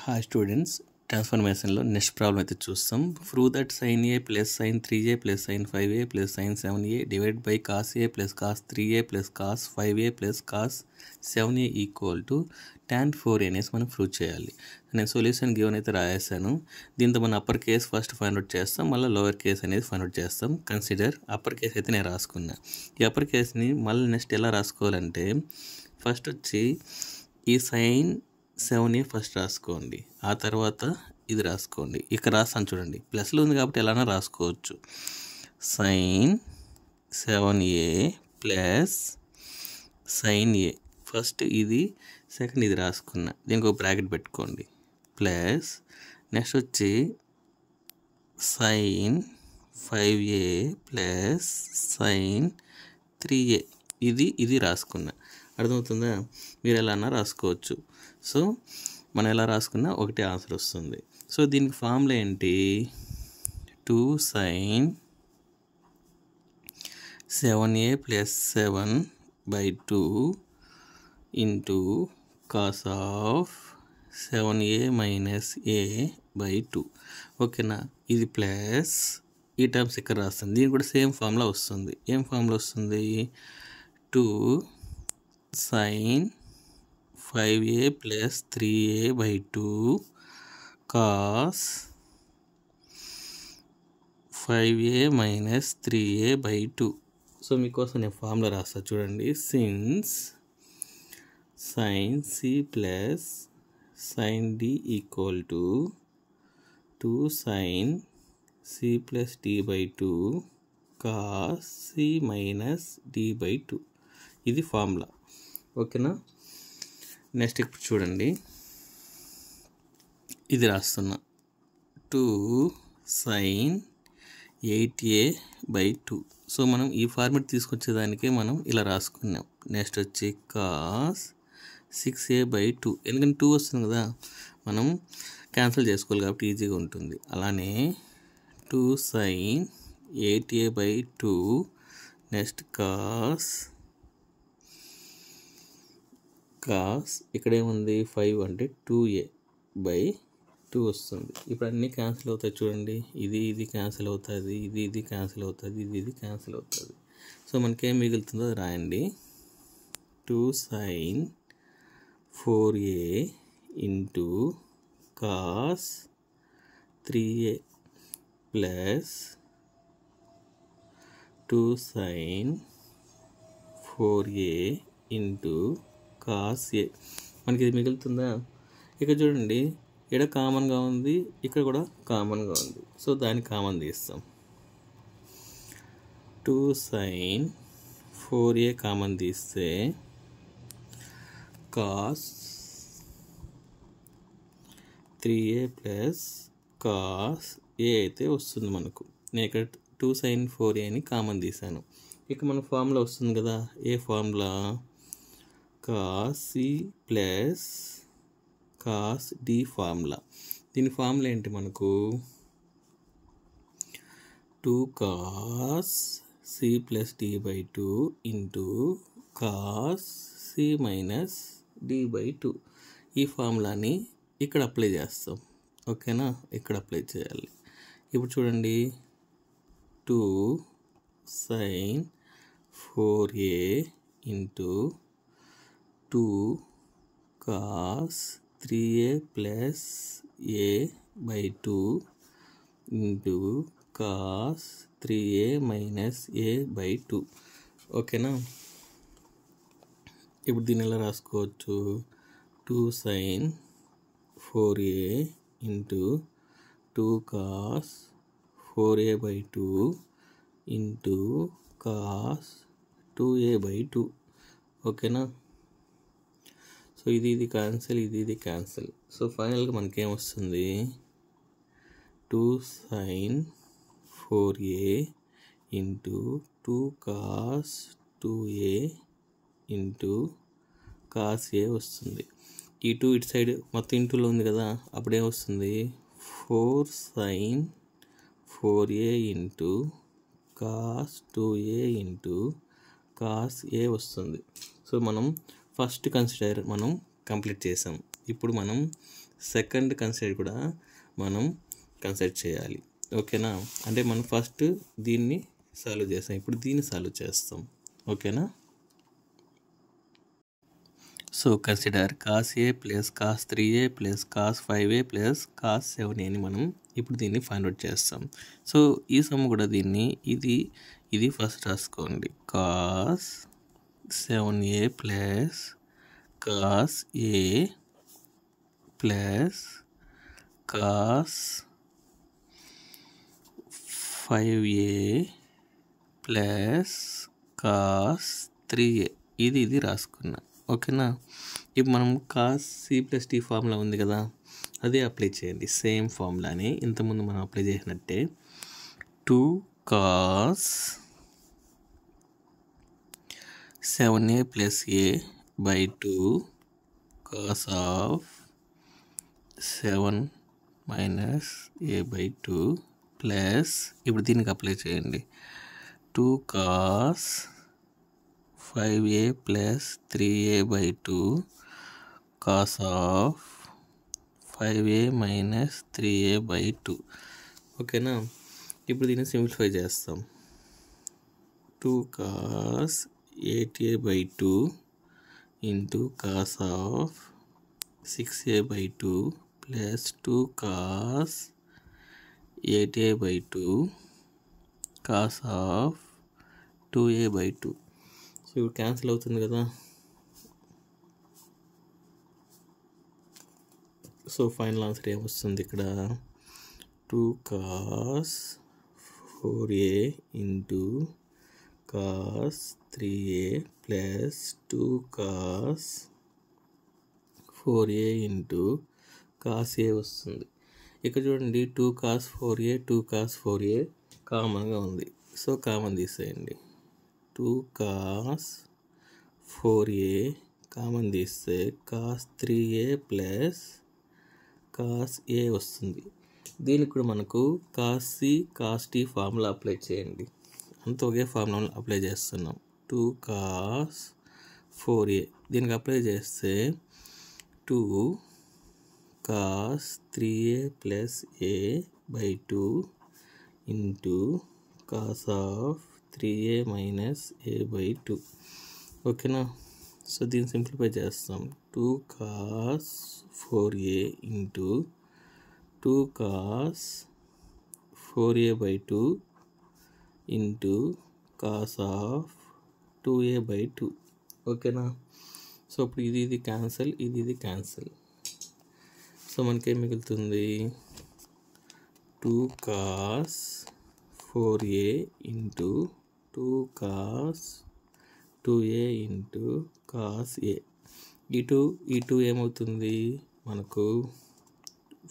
Hi students, ట్రాన్స్ఫర్మేషన్లో next problem అయితే చూస్తాం. Prove that sin a plus sin 3a plus sin 5a plus sin 7a divide by cos a plus cos 3a plus cos 5a plus cos 7a equal to tan 4a అనేసి మనం prove చేయాలి. నేను solution given అయితే రాయేసాను. దీంతో మనం upper case first find out చేస్తాం, మళ్ళీ lower case అనేది ఫైండ్ అవుట్ చేస్తాం. కన్సిడర్ అప్పర్ కేస్ అయితే నేను రాసుకున్నా. ఈ అప్పర్ కేస్ని మళ్ళీ నెక్స్ట్ ఎలా రాసుకోవాలంటే, ఫస్ట్ వచ్చి ఈ sin 7a ఫస్ట్ రాసుకోండి, ఆ తర్వాత ఇది రాసుకోండి. ఇక్కడ రాస్తాను చూడండి, ప్లస్లో ఉంది కాబట్టి ఎలానా రాసుకోవచ్చు. sin 7a plus sin a, first ఇది, సెకండ్ ఇది రాసుకున్నా. దీనికి ఒక బ్రాకెట్ పెట్టుకోండి. ప్లస్ నెక్స్ట్ వచ్చి sin 5a plus sin 3a, ఇది రాసుకున్నా. అర్థమవుతుందా? మీరు ఎలానా రాసుకోవచ్చు. సో మనం ఎలా రాసుకున్నా ఒకటే ఆన్సర్ వస్తుంది. సో దీనికి ఫార్ములా ఏంటి? 2 sin 7a plus 7/2 into cos of 7a minus a/2. ఓకేనా? ఇది ప్లస్ ఈ టర్మ్స్ ఇక్కడ రాస్తుంది. దీనికి కూడా సేమ్ ఫార్ములా వస్తుంది. ఏం ఫార్ములా వస్తుంది? 2 sin 5a plus 3a/2 cos 5a minus 3a/2. So మీకోసం నేను ఫార్ములా రాస్తా చూడండి. Since sin c plus sin d equal to 2 sin c plus d/2 cos c minus d/2. ఇది ఫార్ములా. ఓకేనా? నెక్స్ట్ ఇప్పుడు చూడండి, ఇది రాస్తున్నా. 2 sin 8a/2. సో మనం ఈ ఫార్మెట్ తీసుకొచ్చేదానికే మనం ఇలా రాసుకున్నాం. నెక్స్ట్ వచ్చి cos 6a/2. ఎందుకంటే 2 వస్తుంది కదా, మనం క్యాన్సిల్ చేసుకోవాలి కాబట్టి ఈజీగా ఉంటుంది. అలానే 2 sin 8a/2 నెక్స్ట్ cos ఇక్కడ ఏముంది? 5 అంటే 2a/2 వస్తుంది. ఇప్పుడు అన్నీ క్యాన్సిల్ అవుతాయి చూడండి. ఇది క్యాన్సిల్ అవుతుంది, ఇది క్యాన్సిల్ అవుతుంది, ఇది క్యాన్సిల్ అవుతుంది. సో మనకేం మిగులుతుందో అది రాయండి. 2 sin 4a into cos 3a plus 2 sin 4a into cos a. మనకి ఇది మిగులుతుందా? ఇక్కడ చూడండి, ఇక్కడ కామన్గా ఉంది, ఇక్కడ కూడా కామన్గా ఉంది. సో దాన్ని కామన్ తీస్తాం. 2 sin 4a కామన్ తీస్తే cos 3a plus cos a అయితే వస్తుంది మనకు. నేను ఇక్కడ 2 sin 4a అని కామన్ తీసాను. ఇక మన ఫార్ములా వస్తుంది కదా. ఏ formula? cos c plus cos d formula. దీని ఫార్ములా ఏంటి మనకు? 2 cos c plus d/2 into cos c minus d/2. ఈ ఫార్ములాని ఇక్కడ అప్లై చేస్తాం. ఓకేనా? ఇక్కడ అప్లై చేయాలి. ఇప్పుడు చూడండి, 2 sin 4a into 2 cos 3a plus a/2 into cos 3a minus a/2. ఓకేనా? ఇప్పుడు దీన్ని ఎలా రాసుకోవచ్చు? 2 sin 4a into 2 cos 4a/2 into cos 2a/2. ఓకేనా? సో ఇది క్యాన్సిల్, ఇది క్యాన్సిల్. సో ఫైనల్గా మనకేం వస్తుంది? 2 sin 4a into 2 cos 2a into cos a వస్తుంది. ఈ 2 ఇటు సైడ్ మొత్తం ఇంటూలో ఉంది కదా, అప్పుడేం వస్తుంది? 4 sin 4a into cos 2a into cos a వస్తుంది. సో మనం ఫస్ట్ కన్సిడర్ మనం కంప్లీట్ చేసాం. ఇప్పుడు మనం సెకండ్ కన్సిడర్ కూడా మనం కన్సిడర్ చేయాలి. ఓకేనా, అంటే మనం ఫస్ట్ దీన్ని సాల్వ్ చేస్తాం, ఇప్పుడు దీన్ని సాల్వ్ చేస్తాం. ఓకేనా, so consider cos a plus cos 3a plus cos 5a plus cos 7a మనం ఇప్పుడు దీన్ని ఫైండ్ అవుట్ చేస్తాం. సో ఈ సమ్ కూడా దీన్ని ఇది ఫస్ట్ రాసుకోండి. cos 7a plus cos a plus cos 5a plus cos 3a ఇది రాసుకున్నా. ఓకేనా, ఇప్పుడు మనం cos c plus t formula ఉంది కదా, అదే అప్లై చేయండి. సేమ్ ఫార్ములాని ఇంతకుముందు మనం అప్లై చేసినట్టే 2 cos 7a plus a by 2 cos of 7 minus a by 2 plus ఇప్పుడు దీనికి అప్లై చేయండి. 2 cos 5a plus 3a by 2 cos of 5a minus 3a by 2. ఓకేనా, ఇప్పుడు దీన్ని సింప్లిఫై చేస్తాం. 2 cos 8a by 2 into cos of 6a by 2 plus 2 cos 8a by 2 cos of 2a by 2. So ఇప్పుడు cancel అవుతుంది కదా. So final answer ఏమొస్తుంది ఇక్కడ, 2 cos 4a into cos 3a plus 2 cos 4a into cos a వస్తుంది. ఇక్కడ చూడండి 2 cos 4a 2 cos 4a కామన్గా ఉంది, సో కామన్ తీసేయండి. 2 cos 4a కామన్ తీస్తే cos 3a plus cos a వస్తుంది. దీనికి కూడా మనకు cos c cos t formula apply చేయండి. అంత ఒకే ఫార్ములా అప్లై చేస్తున్నాం. 2 cos 4a దీనికి అప్లై చేస్తే 2 cos 3a plus a by 2 into cos of 3a minus a by 2. ఓకేనా, సో దీన్ని సింప్లిఫై చేస్తాం. 2 cos 4a into 2 cos 4a by 2 into cos of 2a by 2. ఓకేనా, so ఇప్పుడు ఇది cancel, ఇది క్యాన్సిల్. సో మనకేం మిగులుతుంది, 2 cos 4a into 2 cos 2a into cos a. ఈ 2 ఏమవుతుంది మనకు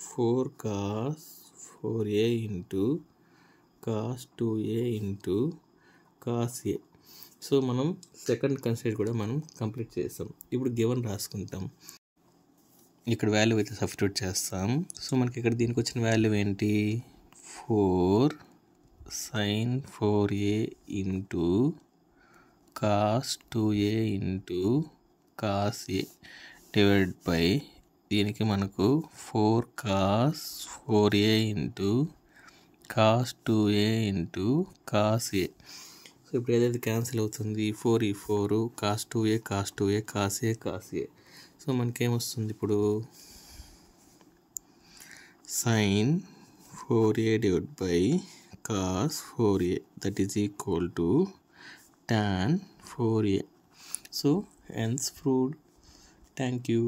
4 cos 4a into cos 2a into cos a. So మనం సెకండ్ కన్సిడర్ కూడా మనం కంప్లీట్ చేస్తాం. ఇప్పుడు గివెన్ రాసుకుంటాం. ఇక్కడ వాల్యూ అయితే సబ్స్టిట్యూట్ చేస్తాం. సో మనకి ఇక్కడ దీనికి వచ్చిన వాల్యూ ఏంటి, 4 sin 4a into cos 2a into cos a divide by దీనికి మనకు 4 cos 4a into cos 2a into cos a. So ఇప్పుడు ఏదైతే క్యాన్సిల్ అవుతుంది, 4 4 cos 2a cos 2a cos a cos a. So మనకేమొస్తుంది ఇప్పుడు, sin 4a divide by cos 4a that is equal to tan 4a. So hence proved. Thank you.